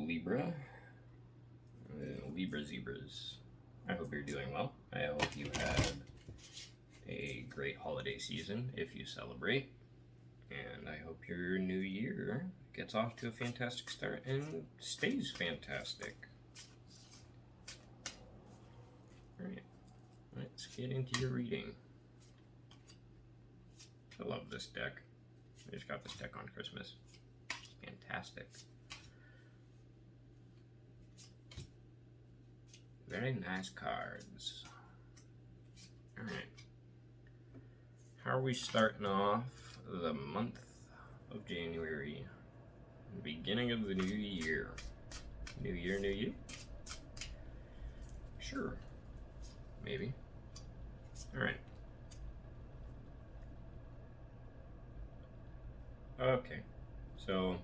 Libra. Libra Zebras. I hope you're doing well. I hope you had a great holiday season if you celebrate. And I hope your new year gets off to a fantastic start and stays fantastic. Alright, let's get into your reading. I love this deck. I just got this deck on Christmas. Fantastic. Very nice cards. Alright. How are we starting off the month of January? The beginning of the new year. New year, new you? Sure. Maybe. Alright. Okay. So,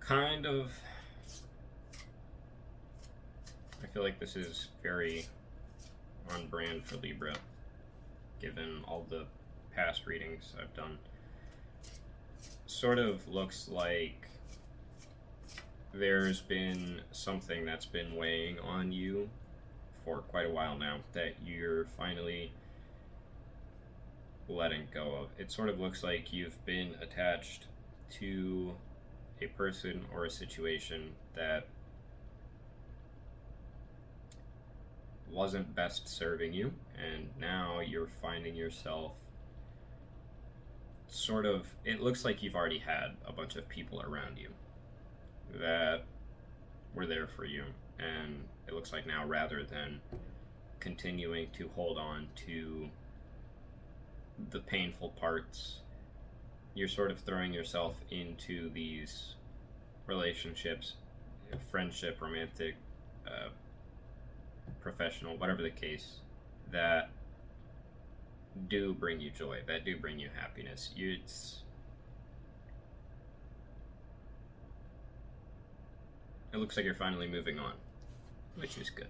kind of, I feel like this is very on brand for Libra, given all the past readings I've done. Sort of looks like there's been something that's been weighing on you for quite a while now that you're finally letting go of. It sort of looks like you've been attached to a person or a situation that wasn't best serving you, and now you're finding yourself sort of, it looks like you've already had a bunch of people around you that were there for you, and it looks like now, rather than continuing to hold on to the painful parts, you're sort of throwing yourself into these relationships, friendship, romantic, professional, whatever the case, that do bring you joy, that do bring you happiness. It looks like you're finally moving on, which is good.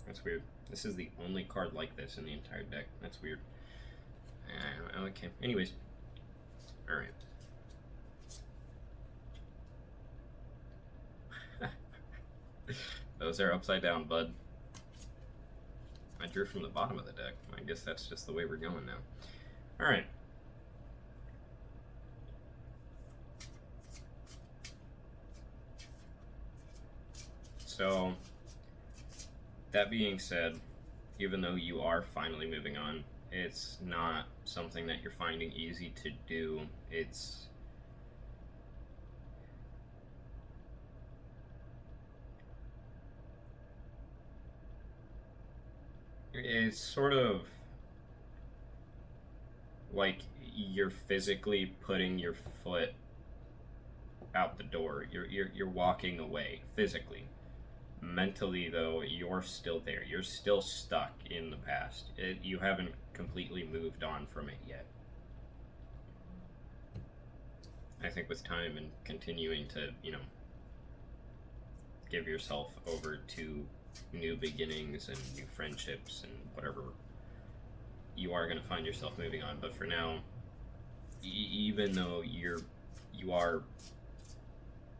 That's weird. This is the only card like this in the entire deck. That's weird. Okay. Anyways. Alright. Those are upside down, bud. I drew from the bottom of the deck. I guess that's just the way we're going now. Alright. So, that being said, even though you are finally moving on, it's not something that you're finding easy to do. It's sort of like you're physically putting your foot out the door. You're walking away physically. Mentally, though, you're still there. You're still stuck in the past. You haven't completely moved on from it yet. I think with time and continuing to, give yourself over to new beginnings and new friendships and whatever, you are going to find yourself moving on. But for now, even though you are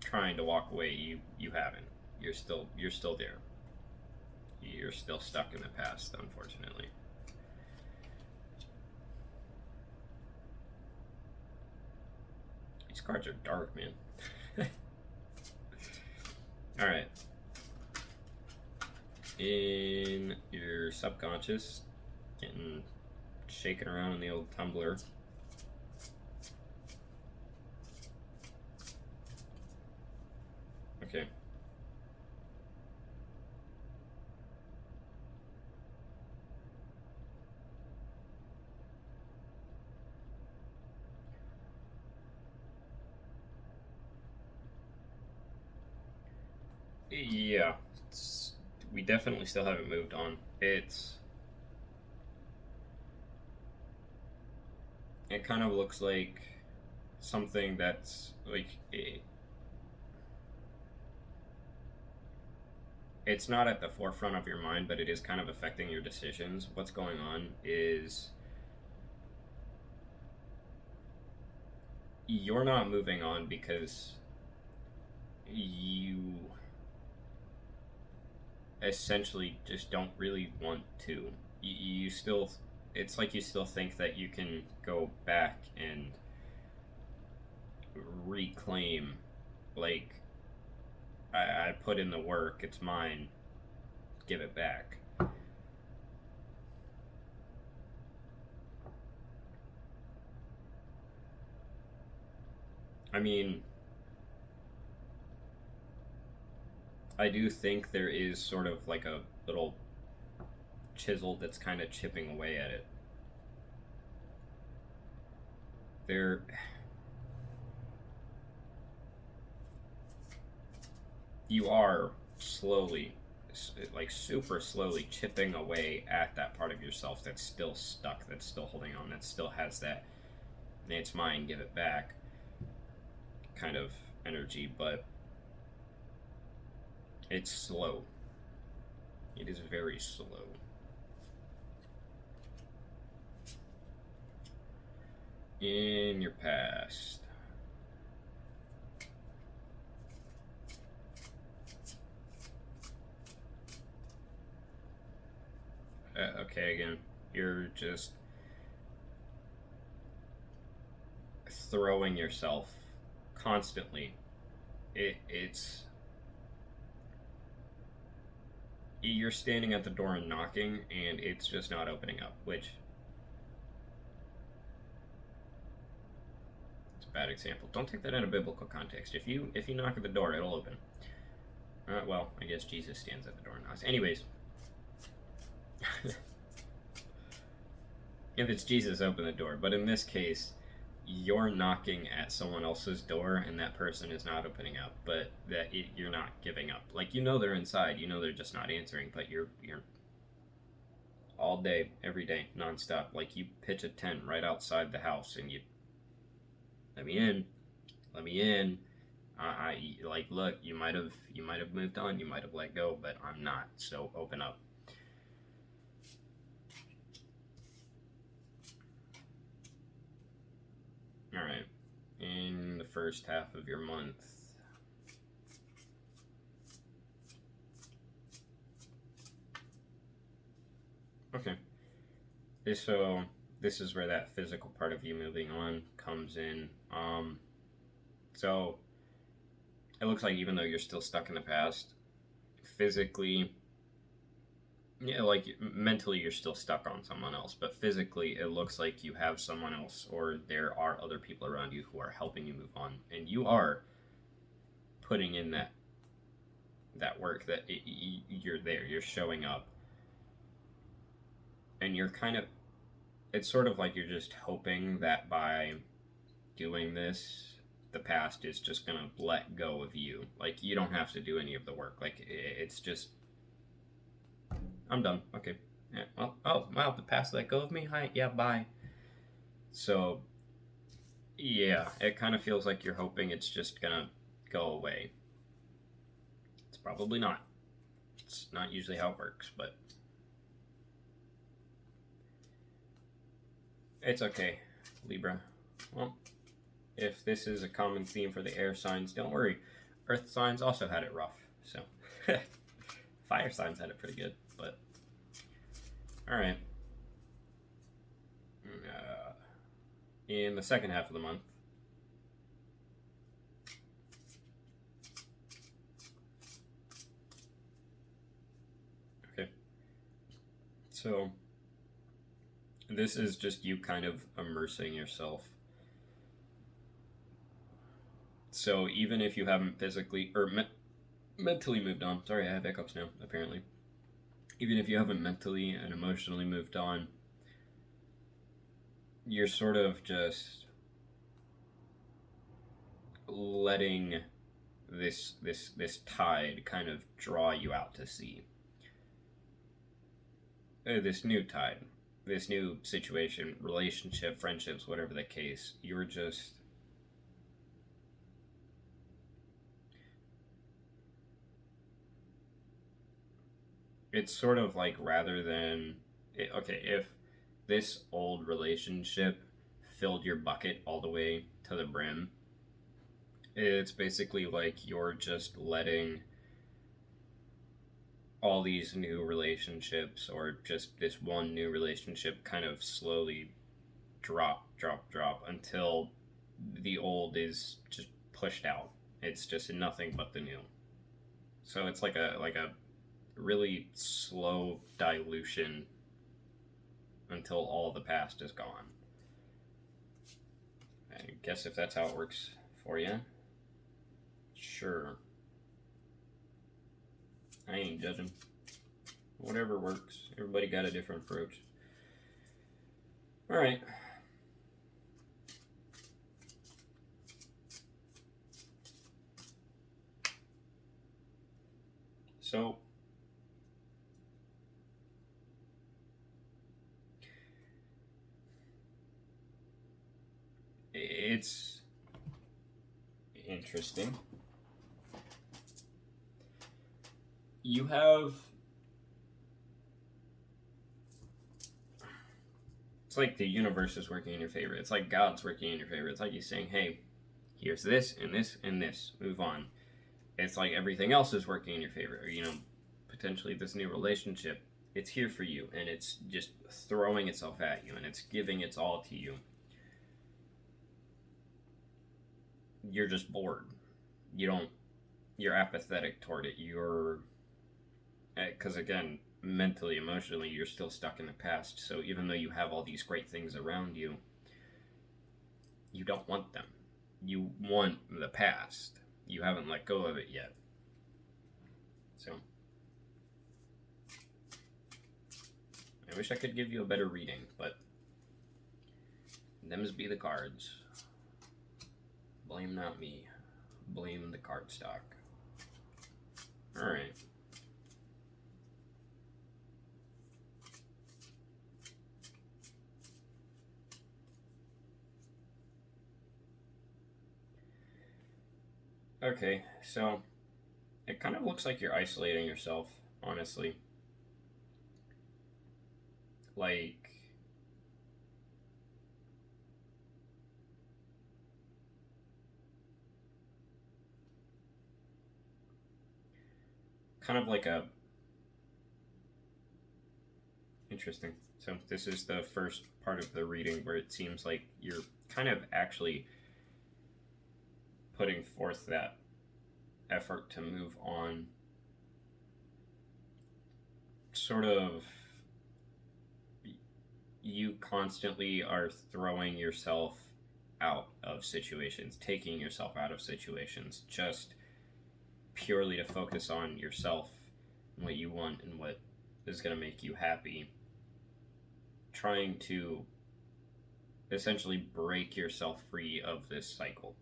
trying to walk away, you haven't. You're still there. You're still stuck in the past, unfortunately. These cards are dark, man. Alright. In your subconscious, getting shaken around in the old tumbler. Okay. Yeah, we definitely still haven't moved on. It kind of looks like something that's like it's not at the forefront of your mind, but it is kind of affecting your decisions. What's going on is you're not moving on because you essentially just don't really want to. You still, it's like you still think that you can go back and reclaim, like, I put in the work, it's mine, give it back. I mean, I do think there is sort of like a little chisel that's kind of chipping away at it. There, you are slowly, like super slowly, chipping away at that part of yourself that's still stuck, that's still holding on, that still has that it's mine, give it back kind of energy, but it's slow. It is very slow. In your past. Okay, again, you're just throwing yourself constantly. It's you're standing at the door and knocking, and it's just not opening up, which it's a bad example. Don't take that in a biblical context. If you knock at the door, it'll open. Well, I guess Jesus stands at the door and knocks. Anyways, if it's Jesus, open the door. But in this case, you're knocking at someone else's door and that person is not opening up, but you're not giving up. Like, you know they're inside, you know they're just not answering, but you're all day, every day, nonstop. Like, you pitch a tent right outside the house and you let me in, let me in. I like, look, you might have moved on, you might have let go, but I'm not. So open up. All right. In the first half of your month. Okay. So this is where that physical part of you moving on comes in. So it looks like even though you're still stuck in the past, physically, yeah, like mentally you're still stuck on someone else, but physically it looks like you have someone else, or there are other people around you who are helping you move on, and you are putting in that work, that you're there, you're showing up, and you're kind of, it's sort of like you're just hoping that by doing this, the past is just gonna let go of you. Like, you don't have to do any of the work. Like, it's just, I'm done. Okay. Yeah, well, oh wow, the past let go of me. Hi, yeah, bye. So, yeah, it kind of feels like you're hoping it's just gonna go away. It's probably not. It's not usually how it works, but it's okay, Libra. Well, if this is a common theme for the air signs, don't worry. Earth signs also had it rough, so fire signs had it pretty good, but all right. In the second half of the month, okay, so this is just you kind of immersing yourself. So even if you haven't physically or mentally moved on, sorry, I have hiccups now, apparently. Even if you haven't mentally and emotionally moved on, you're sort of just letting this tide kind of draw you out to sea. This new tide, this new situation, relationship, friendships, whatever the case, you're just it's sort of like rather than okay, if this old relationship filled your bucket all the way to the brim, it's basically like you're just letting all these new relationships or just this one new relationship kind of slowly drop until the old is just pushed out. It's just nothing but the new. So it's like a really slow dilution until all the past is gone. I guess if that's how it works for you, sure. I ain't judging. Whatever works. Everybody got a different approach. All right. So, it's interesting. You have. It's like the universe is working in your favor. It's like God's working in your favor. It's like He's saying, hey, here's this and this and this. Move on. It's like everything else is working in your favor. You know, potentially this new relationship, it's here for you and it's just throwing itself at you and it's giving its all to you. You're just bored. You're apathetic toward it. Because again, mentally, emotionally, you're still stuck in the past. So even though you have all these great things around you, you don't want them. You want the past. You haven't let go of it yet. So, I wish I could give you a better reading, but them's be the cards. Blame not me. Blame the card stock. Alright. Okay, so it kind of looks like you're isolating yourself, honestly. Like, kind of like a. Interesting. So, this is the first part of the reading where it seems like you're kind of actually putting forth that effort to move on. Sort of, you constantly are throwing yourself out of situations, taking yourself out of situations, just purely to focus on yourself and what you want and what is going to make you happy. Trying to essentially break yourself free of this cycle.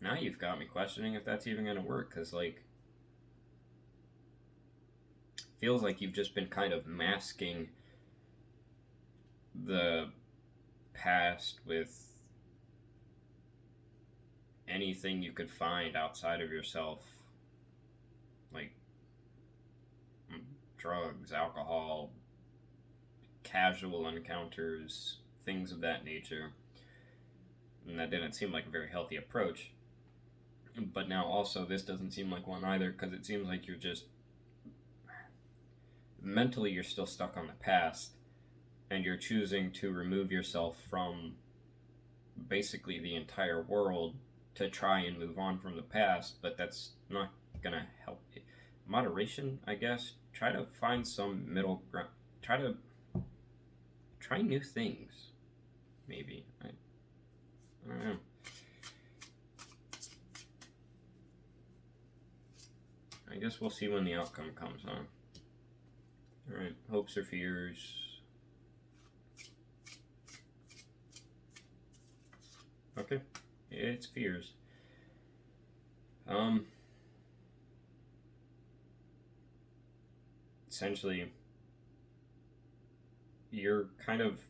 Now you've got me questioning if that's even going to work, because, like, feels like you've just been kind of masking the past with anything you could find outside of yourself, like drugs, alcohol, casual encounters, things of that nature. And that didn't seem like a very healthy approach. But now also this doesn't seem like one either, because it seems like you're just mentally you're still stuck on the past and you're choosing to remove yourself from basically the entire world to try and move on from the past, but that's not gonna help. Moderation, I guess. Try to find some middle ground. Try new things, maybe. I don't know. I guess we'll see when the outcome comes, huh? Alright, hopes or fears. Okay, it's fears. Essentially, you're kind of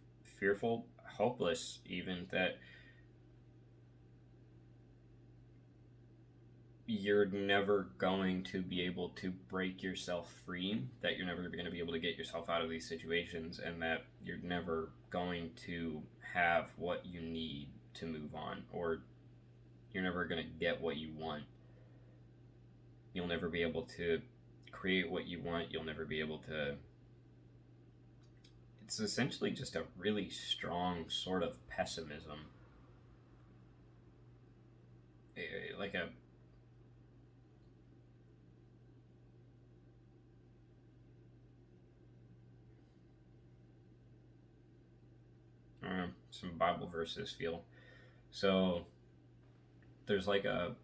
fearful, hopeless, even that you're never going to be able to break yourself free, that you're never going to be able to get yourself out of these situations, and that you're never going to have what you need to move on, or you're never going to get what you want. You'll never be able to create what you want. You'll never be able to. It's essentially just a really strong sort of pessimism. Like a. I don't know, some Bible verses feel. So there's like a.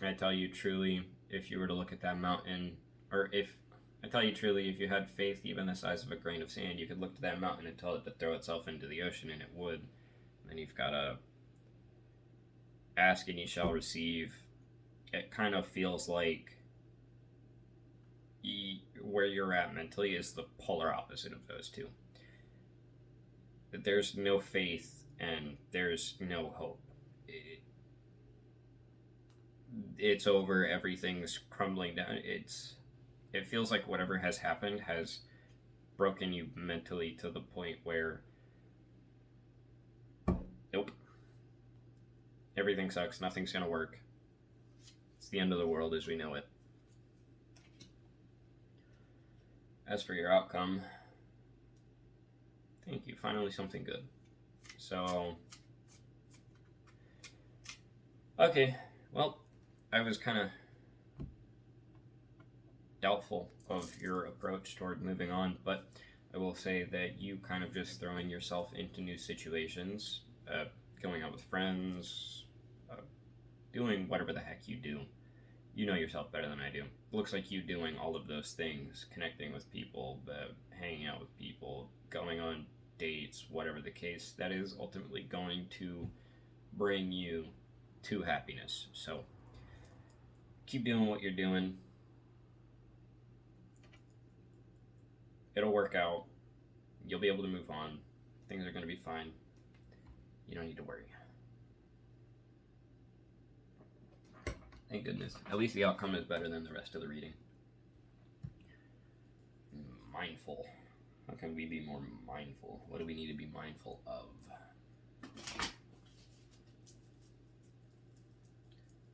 I tell you truly, if you were to look at that mountain, or if I tell you truly, if you had faith even the size of a grain of sand, you could look to that mountain and tell it to throw itself into the ocean, and it would. And then you've got to ask and you shall receive. It kind of feels like where you're at mentally is the polar opposite of those two. There's no faith and there's no hope. It's over. Everything's crumbling down. It feels like whatever has happened has broken you mentally to the point where nope, everything sucks, nothing's gonna work. It's the end of the world as we know it. As for your outcome, thank you, finally something good. So okay, well, I was kind of doubtful of your approach toward moving on, but I will say that you kind of just throwing yourself into new situations, going out with friends, doing whatever the heck you do. You know yourself better than I do. It looks like you doing all of those things, connecting with people, hanging out with people, going on dates, whatever the case, that is ultimately going to bring you to happiness. So keep doing what you're doing. It'll work out. You'll be able to move on. Things are going to be fine. You don't need to worry. Thank goodness. At least the outcome is better than the rest of the reading. Mindful. How can we be more mindful? What do we need to be mindful of?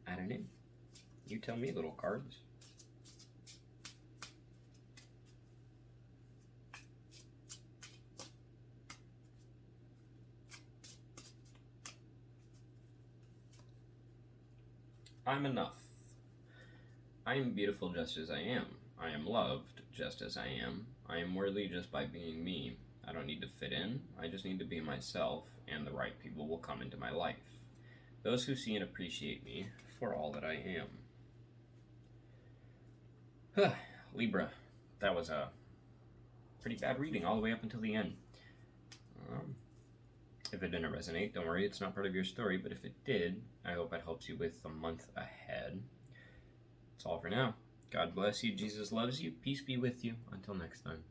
I don't know. You tell me, little cards. I'm enough. I am beautiful just as I am. I am loved just as I am. I am worthy just by being me. I don't need to fit in. I just need to be myself, and the right people will come into my life. Those who see and appreciate me for all that I am. Libra. That was a pretty bad reading all the way up until the end. If it didn't resonate, don't worry, it's not part of your story, but if it did, I hope it helps you with the month ahead. That's all for now. God bless you. Jesus loves you. Peace be with you. Until next time.